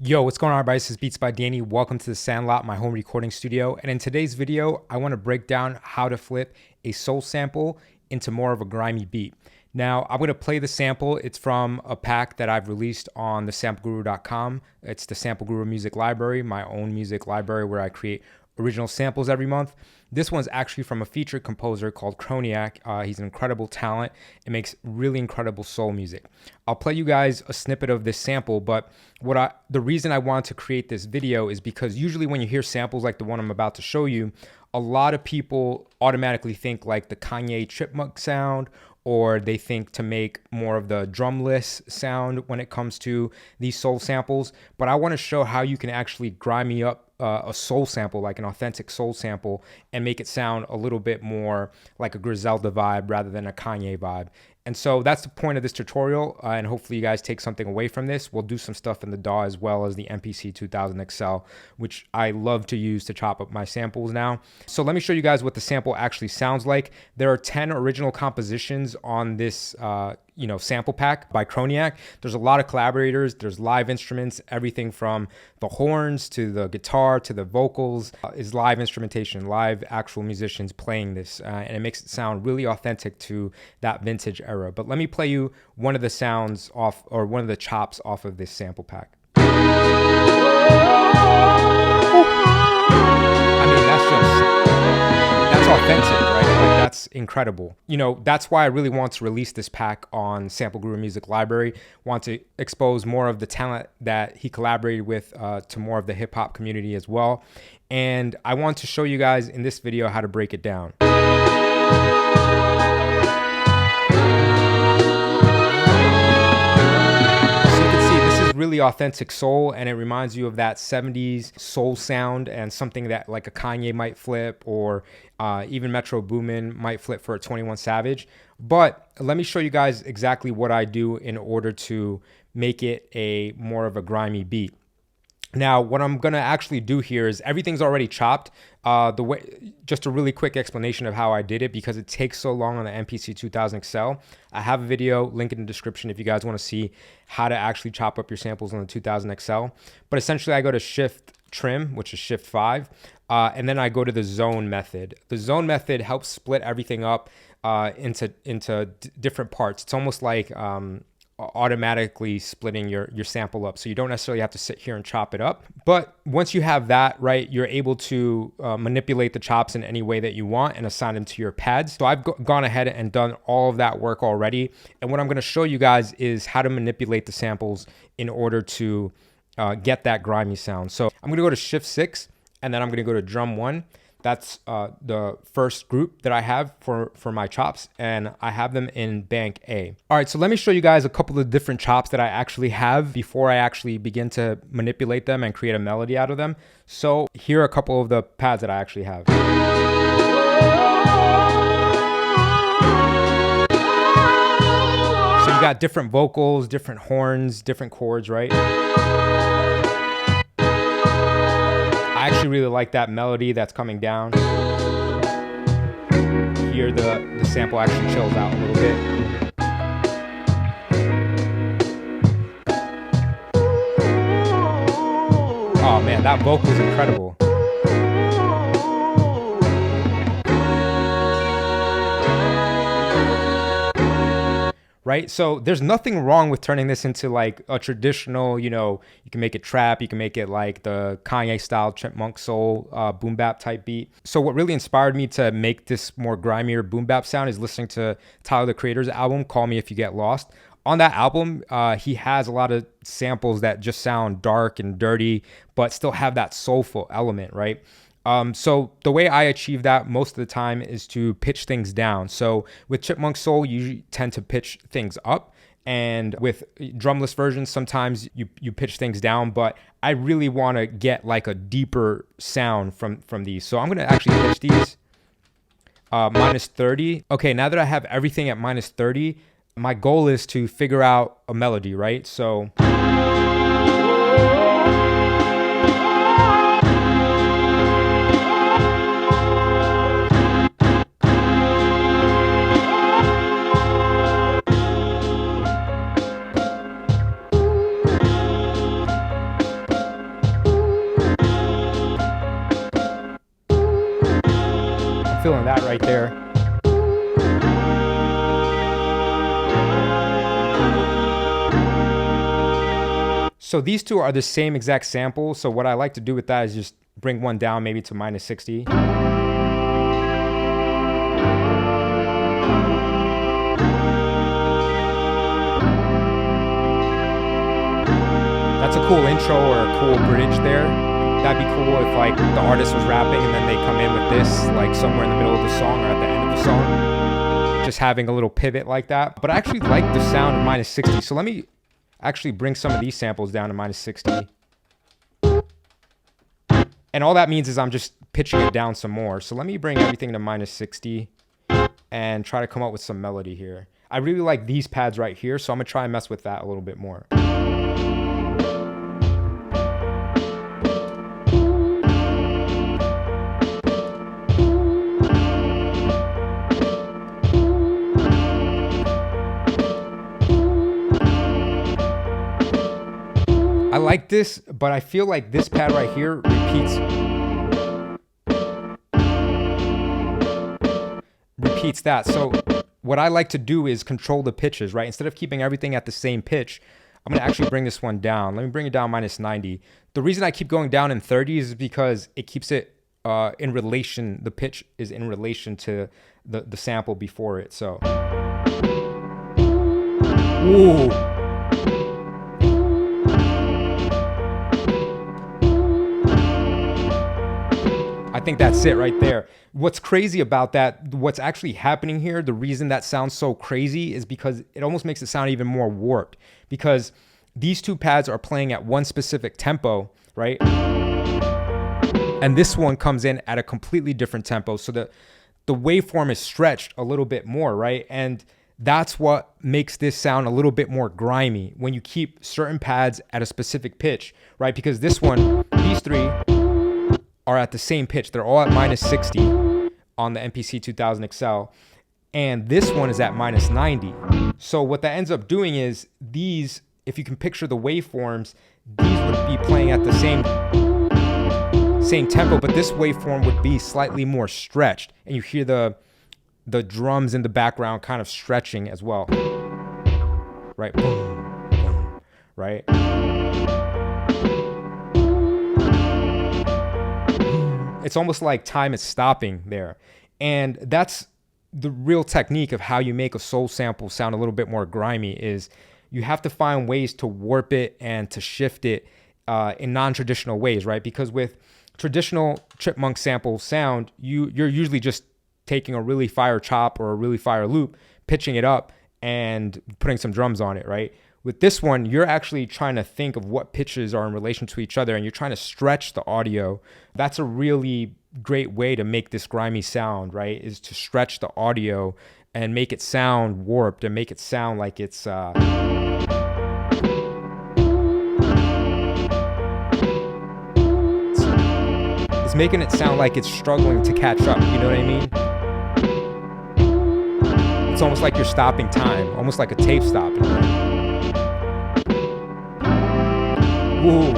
Yo, what's going on, everybody? This is Beats by Danny. Welcome to the Sandlot, my home recording studio. And in today's video, I want to break down how to flip a soul sample into more of a grimy beat. Now, I'm going to play the sample. It's from a pack that I've released on the sampleguru.com. It's the Sample Guru Music Library, my own music library where I create original samples every month. This one's actually from a featured composer called Kanye. He's an incredible talent and makes really incredible soul music. I'll play you guys a snippet of this sample, but the reason I want to create this video is because usually when you hear samples like the one I'm about to show you, a lot of people automatically think like the Kanye chipmunk sound, or they think to make more of the drumless sound when it comes to these soul samples. But I want to show how you can actually grimy up a soul sample, like an authentic soul sample, and make it sound a little bit more like a Griselda vibe rather than a Kanye vibe. And so that's the point of this tutorial, and hopefully you guys take something away from this. We'll do some stuff in the DAW as well as the MPC 2000XL, which I love to use to chop up my samples now. So let me show you guys what the sample actually sounds like. There are 10 original compositions on this sample pack by Kanye. There's a lot of collaborators, there's live instruments, everything from the horns to the guitar to the vocals is live instrumentation, live actual musicians playing this, and it makes it sound really authentic to that vintage era. But let me play you one of the sounds off, or one of the chops off of this sample pack. I mean, that's authentic, right? Like, that's incredible. You know, that's why I really want to release this pack on Sample Guru Music Library. Want to expose more of the talent that he collaborated with to more of the hip hop community as well. And I want to show you guys in this video how to break it down. Really authentic soul, and it reminds you of that 70s soul sound and something that like a Kanye might flip, or even Metro Boomin might flip for a 21 Savage. But let me show you guys exactly what I do in order to make it a more of a grimy beat. Now, what I'm gonna actually do here is everything's already chopped. Just a really quick explanation of how I did it, because it takes so long on the MPC 2000XL. I have a video, link in the description if you guys wanna see how to actually chop up your samples on the 2000XL. But essentially I go to Shift Trim, which is Shift 5, and then I go to the zone method. The zone method helps split everything up into different parts. It's almost like automatically splitting your sample up, so you don't necessarily have to sit here and chop it up. But once you have that right, you're able to manipulate the chops in any way that you want and assign them to your pads. So I've gone ahead and done all of that work already, and what I'm going to show you guys is how to manipulate the samples in order to get that grimy sound. So I'm going to go to Shift 6, and then I'm going to go to Drum 1. That's the first group that I have for my chops, and I have them in bank A. All right, so let me show you guys a couple of different chops that I actually have before I actually begin to manipulate them and create a melody out of them. So here are a couple of the pads that I actually have. So you got different vocals, different horns, different chords, right? I actually really like that melody that's coming down. Here the sample actually chills out a little bit. Oh man, that vocal is incredible. Right? So there's nothing wrong with turning this into like a traditional, you can make it trap, you can make it like the Kanye style chipmunk soul boom bap type beat. So what really inspired me to make this more grimier boom bap sound is listening to Tyler the Creator's album, Call Me If You Get Lost. On that album, he has a lot of samples that just sound dark and dirty, but still have that soulful element, right? So the way I achieve that most of the time is to pitch things down. So with Chipmunk Soul, you usually tend to pitch things up, and with drumless versions, sometimes you pitch things down, but I really want to get like a deeper sound from these. So I'm going to actually pitch these minus 30. Okay, now that I have everything at minus 30, my goal is to figure out a melody, right? So feeling that right there. So these two are the same exact sample. So what I like to do with that is just bring one down maybe to -60. That's a cool intro or a cool bridge there. That'd be cool if like the artist was rapping and then they come in with this like somewhere in the middle of the song or at the end of the song. Just having a little pivot like that. But I actually like the sound of -60. So let me actually bring some of these samples down to -60. And all that means is I'm just pitching it down some more. So let me bring everything to -60 and try to come up with some melody here. I really like these pads right here, so I'm gonna try and mess with that a little bit more. I like this, but I feel like this pad right here repeats that. So what I like to do is control the pitches, right? Instead of keeping everything at the same pitch, I'm gonna actually bring this one down. Let me bring it down -90. The reason I keep going down in 30s is because it keeps it in relation, the pitch is in relation to the sample before it, so. Ooh. I think that's it right there. What's crazy about that, what's actually happening here, the reason that sounds so crazy is because it almost makes it sound even more warped, because these two pads are playing at one specific tempo, right? And this one comes in at a completely different tempo. So the waveform is stretched a little bit more, right? And that's what makes this sound a little bit more grimy when you keep certain pads at a specific pitch, right? Because this one, these three are at the same pitch. They're all at -60 on the MPC 2000XL. And this one is at -90. So what that ends up doing is these, if you can picture the waveforms, these would be playing at the same tempo, but this waveform would be slightly more stretched. And you hear the drums in the background kind of stretching as well. Right? Boom, boom, right? It's almost like time is stopping there. And that's the real technique of how you make a soul sample sound a little bit more grimy, is you have to find ways to warp it and to shift it in non-traditional ways, right? Because with traditional chipmunk sample sound, you're usually just taking a really fire chop or a really fire loop, pitching it up and putting some drums on it, right? With this one, you're actually trying to think of what pitches are in relation to each other, and you're trying to stretch the audio. That's a really great way to make this grimy sound, right? Is to stretch the audio and make it sound warped and make it sound like it's making it sound like it's struggling to catch up. You know what I mean? It's almost like you're stopping time, almost like a tape stop. You know? Ooh.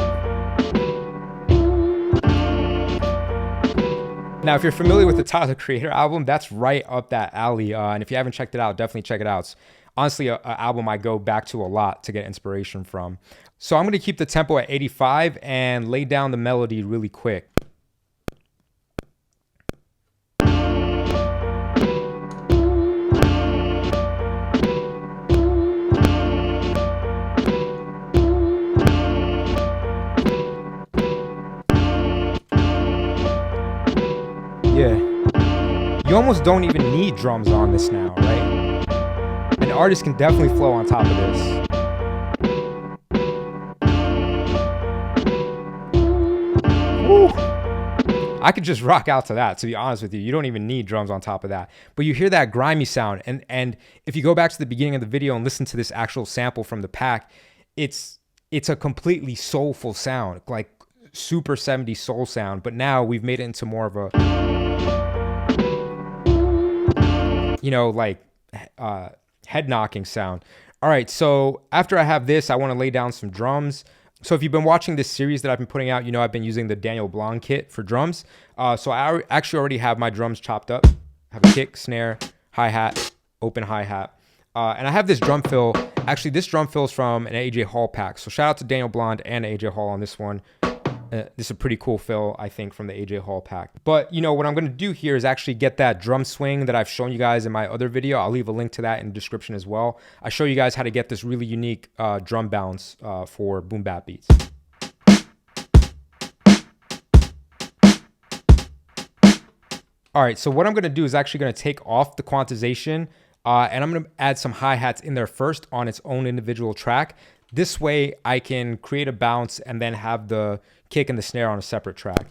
Now, if you're familiar with the Tyler Creator album, that's right up that alley. And if you haven't checked it out, definitely check it out. It's honestly an album I go back to a lot to get inspiration from. So I'm going to keep the tempo at 85 and lay down the melody really quick. Yeah, you almost don't even need drums on this now, right? An artist can definitely flow on top of this. Woo! I could just rock out to that, to be honest with you. You don't even need drums on top of that. But you hear that grimy sound, and if you go back to the beginning of the video and listen to this actual sample from the pack, it's a completely soulful sound, like super 70s soul sound. But now we've made it into more of a, you know, like head knocking sound. All right, so after I have this, I want to lay down some drums. So if you've been watching this series that I've been putting out, you know I've been using the Daniel Blonde kit for drums. So I actually already have my drums chopped up. I have a kick, snare, hi-hat, open hi-hat. And I have this drum fill. Actually, this drum fill is from an AJ Hall pack. So shout out to Daniel Blonde and AJ Hall on this one. This is a pretty cool fill, I think, from the AJ Hall pack. But, you know, what I'm going to do here is actually get that drum swing that I've shown you guys in my other video. I'll leave a link to that in the description as well. I show you guys how to get this really unique drum bounce for boom bap beats. All right, so what I'm going to do is actually going to take off the quantization and I'm going to add some hi-hats in there first on its own individual track. This way I can create a bounce and then have the kick and the snare on a separate track.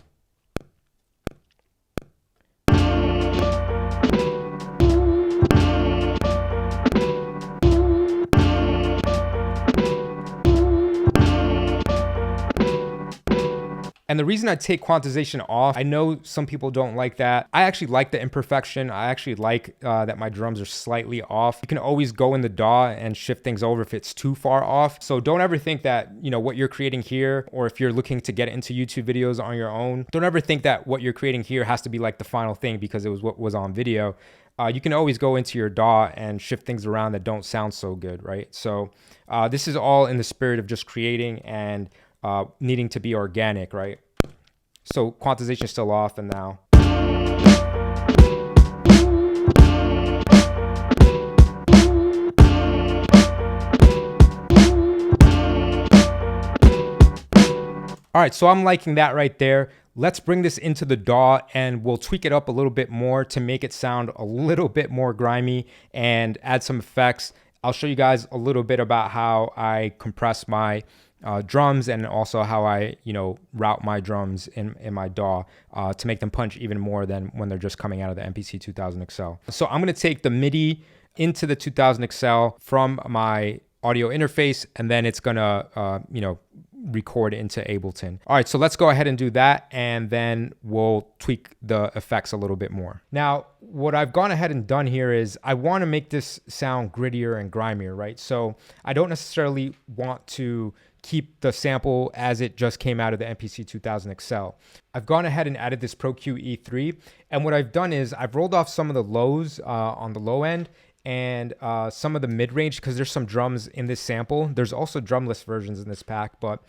And the reason I take quantization off, I know some people don't like that. I actually like the imperfection. I actually like that my drums are slightly off. You can always go in the DAW and shift things over if it's too far off. So don't ever think that, you know, what you're creating here, or if you're looking to get into YouTube videos on your own, don't ever think that what you're creating here has to be like the final thing because it was what was on video. You can always go into your DAW and shift things around that don't sound so good, right? So this is all in the spirit of just creating and needing to be organic, right? So quantization is still off, and now. All right, so I'm liking that right there. Let's bring this into the DAW and we'll tweak it up a little bit more to make it sound a little bit more grimy and add some effects. I'll show you guys a little bit about how I compress my drums and also how I, you know, route my drums in my DAW to make them punch even more than when they're just coming out of the MPC 2000XL. So I'm going to take the MIDI into the 2000XL from my audio interface, and then it's going to, you know, record into Ableton. All right, so let's go ahead and do that, and then we'll tweak the effects a little bit more. Now, what I've gone ahead and done here is I want to make this sound grittier and grimier, right? So I don't necessarily want to keep the sample as it just came out of the MPC 2000XL. I've gone ahead and added this Pro Q E3, and what I've done is I've rolled off some of the lows on the low end and some of the mid-range, because there's some drums in this sample. There's also drumless versions in this pack, but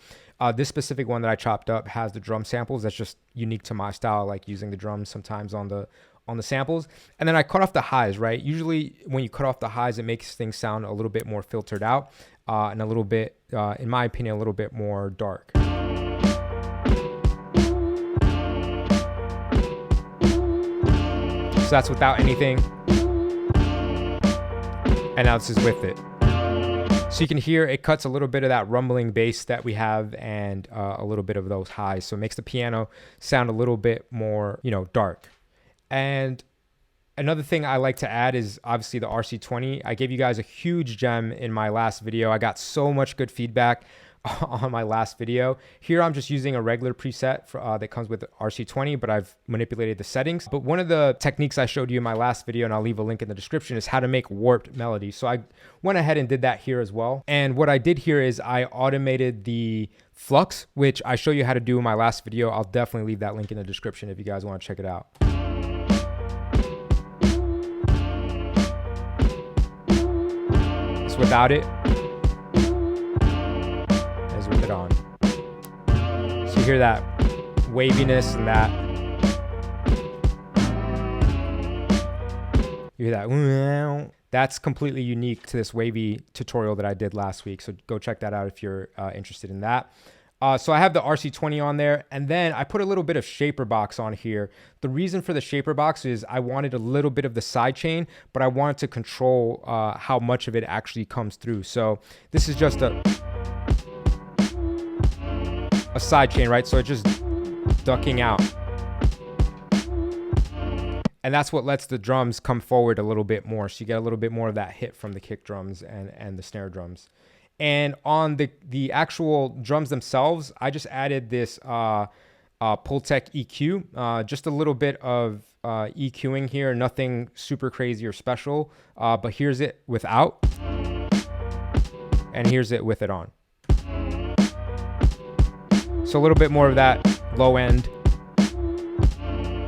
this specific one that I chopped up has the drum samples. That's just unique to my style. I like using the drums sometimes on the samples. And then I cut off the highs, right? Usually when you cut off the highs, it makes things sound a little bit more filtered out and a little bit, in my opinion, a little bit more dark. So that's without anything. And now this is with it. So you can hear it cuts a little bit of that rumbling bass that we have and a little bit of those highs. So it makes the piano sound a little bit more, you know, dark. And another thing I like to add is obviously the RC20. I gave you guys a huge gem in my last video. I got so much good feedback on my last video. Here I'm just using a regular preset for, that comes with RC20, but I've manipulated the settings. But one of the techniques I showed you in my last video, and I'll leave a link in the description, is how to make warped melody. So I went ahead and did that here as well. And what I did here is I automated the flux, which I show you how to do in my last video. I'll definitely leave that link in the description if you guys want to check it out. It's without it. With it on. So you hear that waviness and that. You hear that. That's completely unique to this wavy tutorial that I did last week. So go check that out if you're interested in that. So I have the RC20 on there, and then I put a little bit of shaper box on here. The reason for the shaper box is I wanted a little bit of the side chain, but I wanted to control how much of it actually comes through. So this is just a side chain, right? So it's just ducking out. And that's what lets the drums come forward a little bit more. So you get a little bit more of that hit from the kick drums and the snare drums. And on the actual drums themselves, I just added this Pultec EQ, just a little bit of EQing here, nothing super crazy or special, but here's it without, and here's it with it on. So a little bit more of that low end, a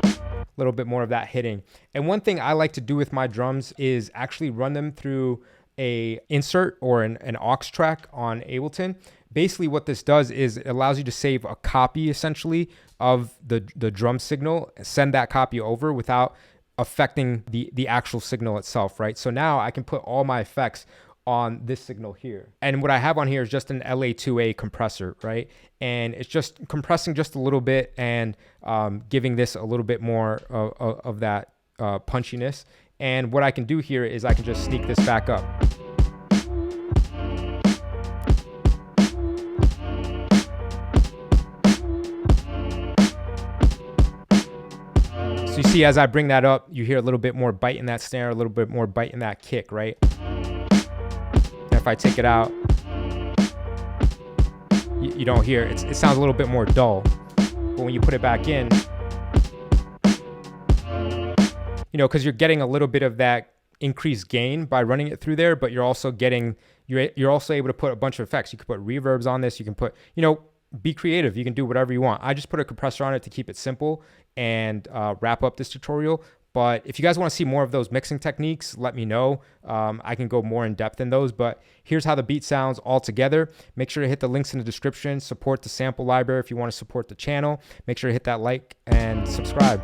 little bit more of that hitting. And one thing I like to do with my drums is actually run them through a insert or an aux track on Ableton. Basically what this does is it allows you to save a copy essentially of the drum signal, send that copy over without affecting the actual signal itself, right? So now I can put all my effects on this signal here. And what I have on here is just an LA2A compressor, right? And it's just compressing just a little bit and giving this a little bit more of that punchiness. And what I can do here is I can just sneak this back up. So you see, as I bring that up, you hear a little bit more bite in that snare, a little bit more bite in that kick, right? And if I take it out, you don't hear it. It sounds a little bit more dull. But when you put it back in, you know, because you're getting a little bit of that increased gain by running it through there, but you're also getting, you're also able to put a bunch of effects. You can put reverbs on this. You can put, you know, be creative. You can do whatever you want. I just put a compressor on it to keep it simple and wrap up this tutorial. But if you guys want to see more of those mixing techniques, let me know. I can go more in depth in those, but here's how the beat sounds all together. Make sure to hit the links in the description. Support the sample library if you want to support the channel. Make sure to hit that like and subscribe.